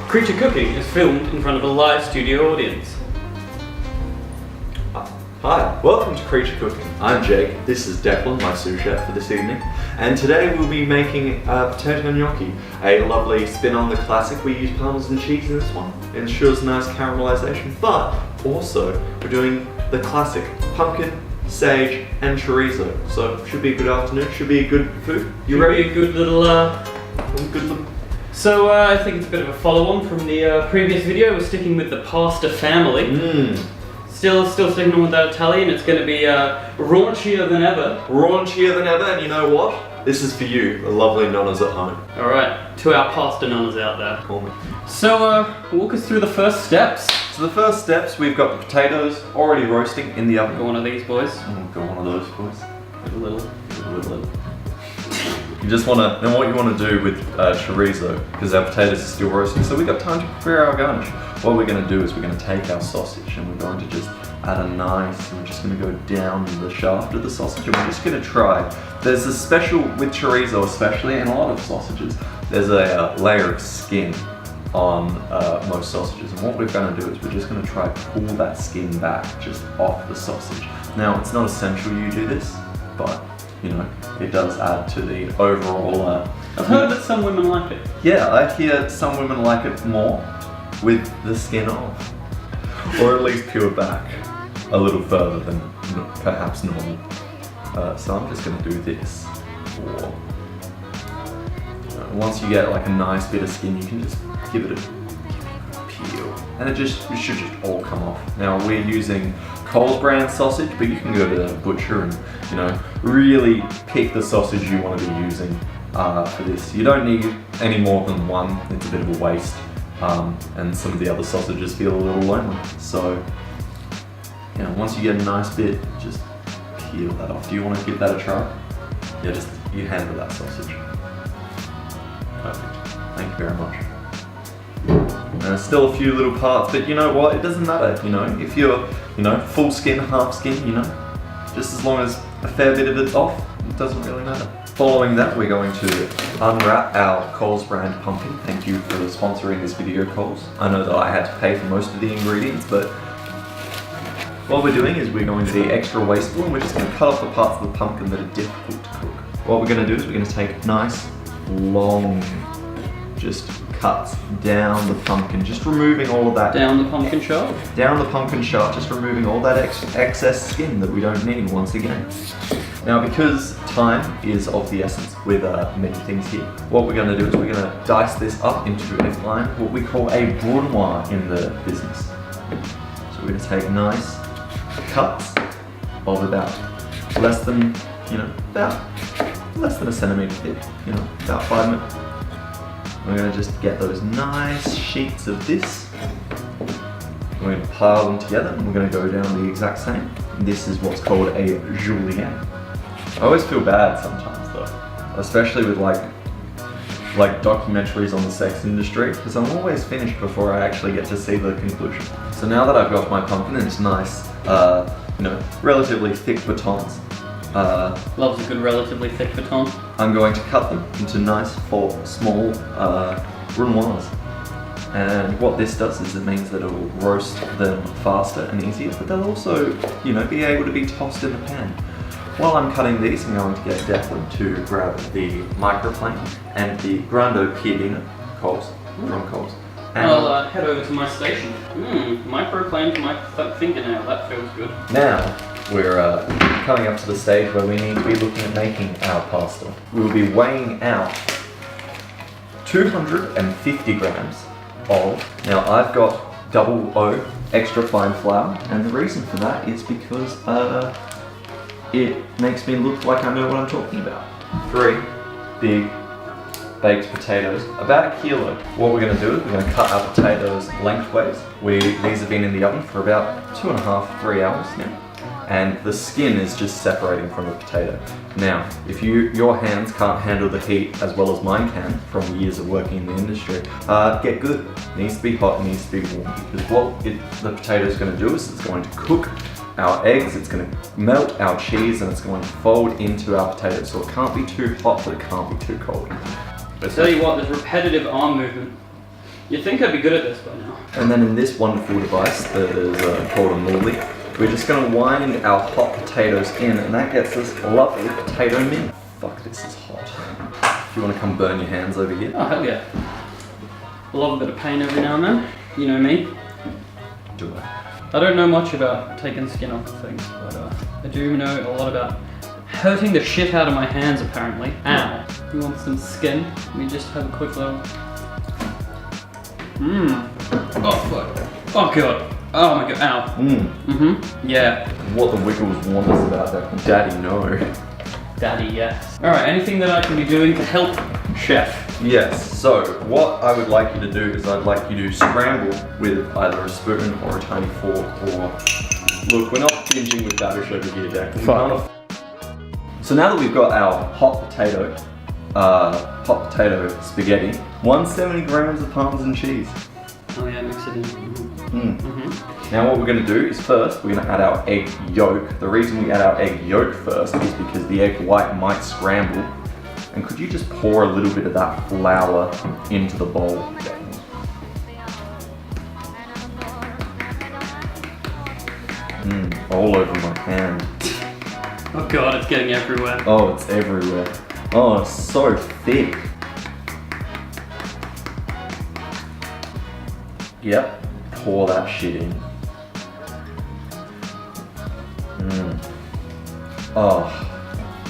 Creature Cooking is filmed in front of a live studio audience. Hi, welcome to Creature Cooking. I'm Jake, this is Declan, my sous chef for this evening, and today we'll be making potato gnocchi, a lovely spin on the classic. We use Parmesan cheese in this one, it ensures nice caramelization, but also we're doing the classic pumpkin, sage, and chorizo. So should be a good afternoon, should be a good food. You ready? Be a good little, So I think it's a bit of a follow-on from the previous video. We're sticking with the pasta family. Still sticking on with that Italian. It's going to be raunchier than ever. Raunchier than ever, and you know what? This is for you, the lovely nonnas at home. Alright, to our pasta nonnas out there. Call me. So, walk us through the first steps. So the first steps, we've got the potatoes already roasting in the oven. Got one of these boys. Oh, got one of those boys. Little. You just want to, and what you want to do with chorizo, because our potatoes are still roasting, so we've got time to prepare our garnish. What we're going to do is we're going to take our sausage and we're going to just add a knife, and we're just going to go down the shaft of the sausage, and we're just going to try. There's a special, with chorizo especially, and a lot of sausages, there's a layer of skin on most sausages, and what we're going to do is we're just going to try to pull that skin back just off the sausage. Now, it's not essential you do this, but you know, it does add to the overall... I've heard that some women like it. Yeah, I hear some women like it more with the skin off. Or at least peel back a little further than perhaps normal. So I'm just going to do this. Or, once you get like a nice bit of skin, you can just give it a peel. And it should just all come off. Now we're using Coles brand sausage, but you can go to the butcher and, you know, really pick the sausage you want to be using for this. You don't need any more than one, it's a bit of a waste. And some of the other sausages feel a little lonely. So, you know, once you get a nice bit, just peel that off. Do you want to give that a try? Yeah, just, you handle that sausage. Perfect. Thank you very much. There's still a few little parts, but you know what? It doesn't matter, you know. If you're, you know, full skin, half skin, you know, just as long as a fair bit of it's off, it doesn't really matter. Following that, we're going to unwrap our Coles brand pumpkin. Thank you for sponsoring this video, Coles. I know that I had to pay for most of the ingredients, but what we're doing is we're going to be extra wasteful, and we're just going to cut off the parts of the pumpkin that are difficult to cook. What we're going to do is we're going to take nice, long, just cuts down the pumpkin, just removing all of that. Down the pumpkin shaft? Down the pumpkin shaft, just removing all that excess skin that we don't need once again. Now, because time is of the essence with many things here, what we're going to do is we're going to dice this up into a fine, what we call a brunoise in the business. So we're going to take nice cuts of about less than, about less than a centimetre thick, about 5 minutes. We're going to just get those nice sheets of this. We're going to pile them together, and we're going to go down the exact same. This is what's called a julienne. I always feel bad sometimes though, especially with like documentaries on the sex industry, because I'm always finished before I actually get to see the conclusion. So now that I've got my pumpkin and it's nice, relatively thick batons. Loves a good relatively thick baton. I'm going to cut them into nice small brunoise. And what this does is it means that it will roast them faster and easier, but they'll also, be able to be tossed in the pan. While I'm cutting these, I'm going to get Declan to grab the microplane and the grando piadina, Coles, from Coles. And I'll head over to my station. Microplane to my fingernail, that feels good. Now, we're coming up to the stage where we need to be looking at making our pasta. We'll be weighing out 250 grams of, now I've got double O extra fine flour, and the reason for that is because it makes me look like I know what I'm talking about. 3 big baked potatoes, about 1 kilo. What we're going to do is we're going to cut our potatoes lengthways. These have been in the oven for about 2.5 to 3 hours now. And the skin is just separating from the potato. Now, if your hands can't handle the heat as well as mine can from years of working in the industry, get good. It needs to be hot, it needs to be warm, because what the potato is going to do is it's going to cook our eggs, it's going to melt our cheese, and it's going to fold into our potatoes. So it can't be too hot, but it can't be too cold. But I tell you what, there's repetitive arm movement. You'd think I'd be good at this by now. And then in this wonderful device that is called a mulli, we're just going to wind our hot potatoes in, and that gets us a lovely potato mint. Fuck, this is hot. If you want to come burn your hands over here. Oh, hell yeah. I love a bit of pain every now and then. You know me. Do I? I don't know much about taking skin off of things, but I do know a lot about hurting the shit out of my hands, apparently. Ow. You want some skin? Let me just have a quick little... Oh, fuck. Oh, God. Oh, my God. Ow. Yeah. What the Wiggles want us about that? Daddy, no. Daddy, yes. Alright, anything that I can be doing to help Chef? Yes, so what I would like you to do is I'd like you to scramble with either a spoon or a tiny fork or... Look, we're not binging with Babish over here, Jack. Fuck. So now that we've got our hot potato spaghetti, 170 grams of Parmesan cheese. Oh yeah, mix it in. Now what we're going to do is first we're going to add our egg yolk. The reason we add our egg yolk first is because the egg white might scramble. And could you just pour a little bit of that flour into the bowl? All over my hand. Oh God, it's getting everywhere. Oh, it's everywhere. Oh, it's so thick. Yep, pour that shit in. Oh,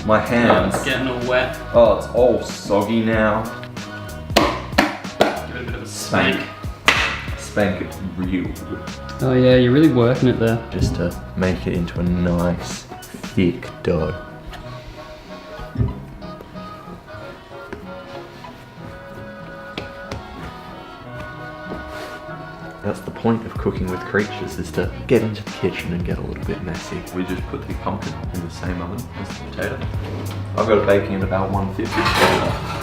my hands. Oh, it's getting all wet. Oh, it's all soggy now. Give it a bit of a spank. Spank it real good. Oh yeah, you're really working it there. Just to make it into a nice, thick dough. That's the point of cooking with creatures, is to get into the kitchen and get a little bit messy. We just put the pumpkin in the same oven as the potato. I've got it baking at about 150.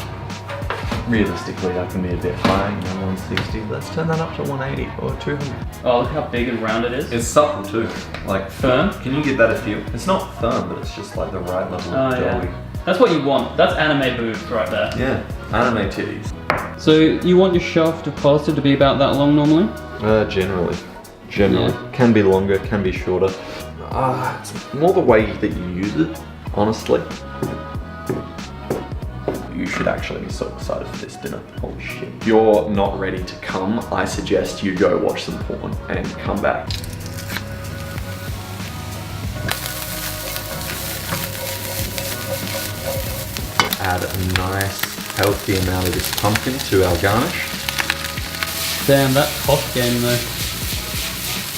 Realistically, I can be a bit high, 160. Let's turn that up to 180 or 200. Oh, look how big and round it is. It's supple too. Like firm. Can you get that a feel? It's not firm, but it's just like the right level of doughy. Yeah. That's what you want. That's anime boobs right there. Yeah, anime titties. So you want your shaft of pasta to be about that long normally? Generally. Yeah. Can be longer, can be shorter. It's more the way that you use it, honestly. You should actually be so excited for this dinner. Holy shit. If you're not ready to come, I suggest you go watch some porn and come back. Add a nice, healthy amount of this pumpkin to our garnish. Damn, that toss game though.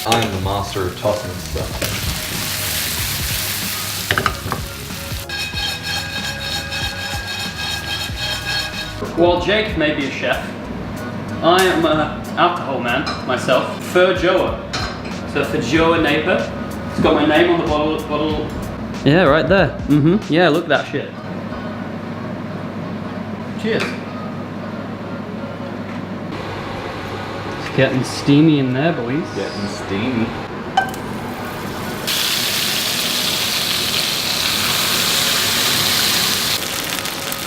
I am the master of tossing stuff. While Jake may be a chef, I am an alcohol man myself. Furjoa. So Furjoa Neighbor. It's got my name on the bottle. Yeah, right there. Yeah, look at that shit. Cheers. It's getting steamy in there, boys. Getting steamy.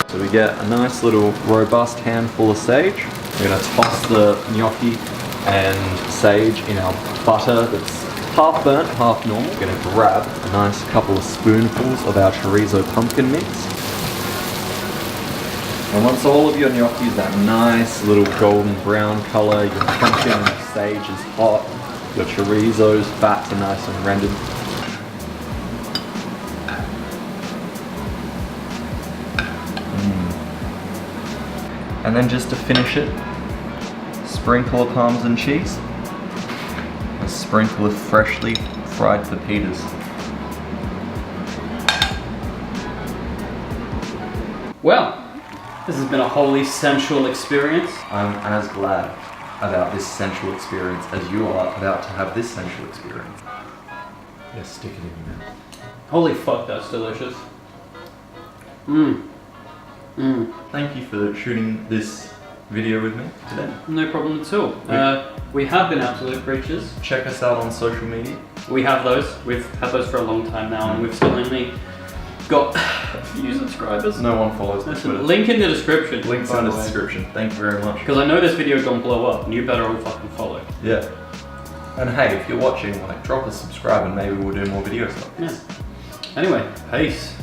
So we get a nice little robust handful of sage. We're going to toss the gnocchi and sage in our butter that's half burnt, half normal. We're going to grab a nice couple of spoonfuls of our chorizo pumpkin mix. And once all of your gnocchi is that nice little golden brown colour, your pumpkin and sage is hot, your chorizo's fats are nice and rendered. And then just to finish it, sprinkle of Parmesan cheese, a sprinkle of freshly fried pepitas. Well, this has been a wholly sensual experience. I'm as glad about this sensual experience as you are about to have this sensual experience. Just stick it in your mouth. Holy fuck, that's delicious. Thank you for shooting this video with me today. No problem at all. We have been Absolute Creatures. Check us out on social media. We have those. We've had those for a long time now, and we've still only got few subscribers. No one follows the Listen, Twitter. link in the description. Links in the description. Thank you very much. Because I know this video is gonna blow up and you better all fucking follow. Yeah. And hey, if you're watching, like, drop a subscribe and maybe we'll do more videos like this. Yeah. Anyway, peace.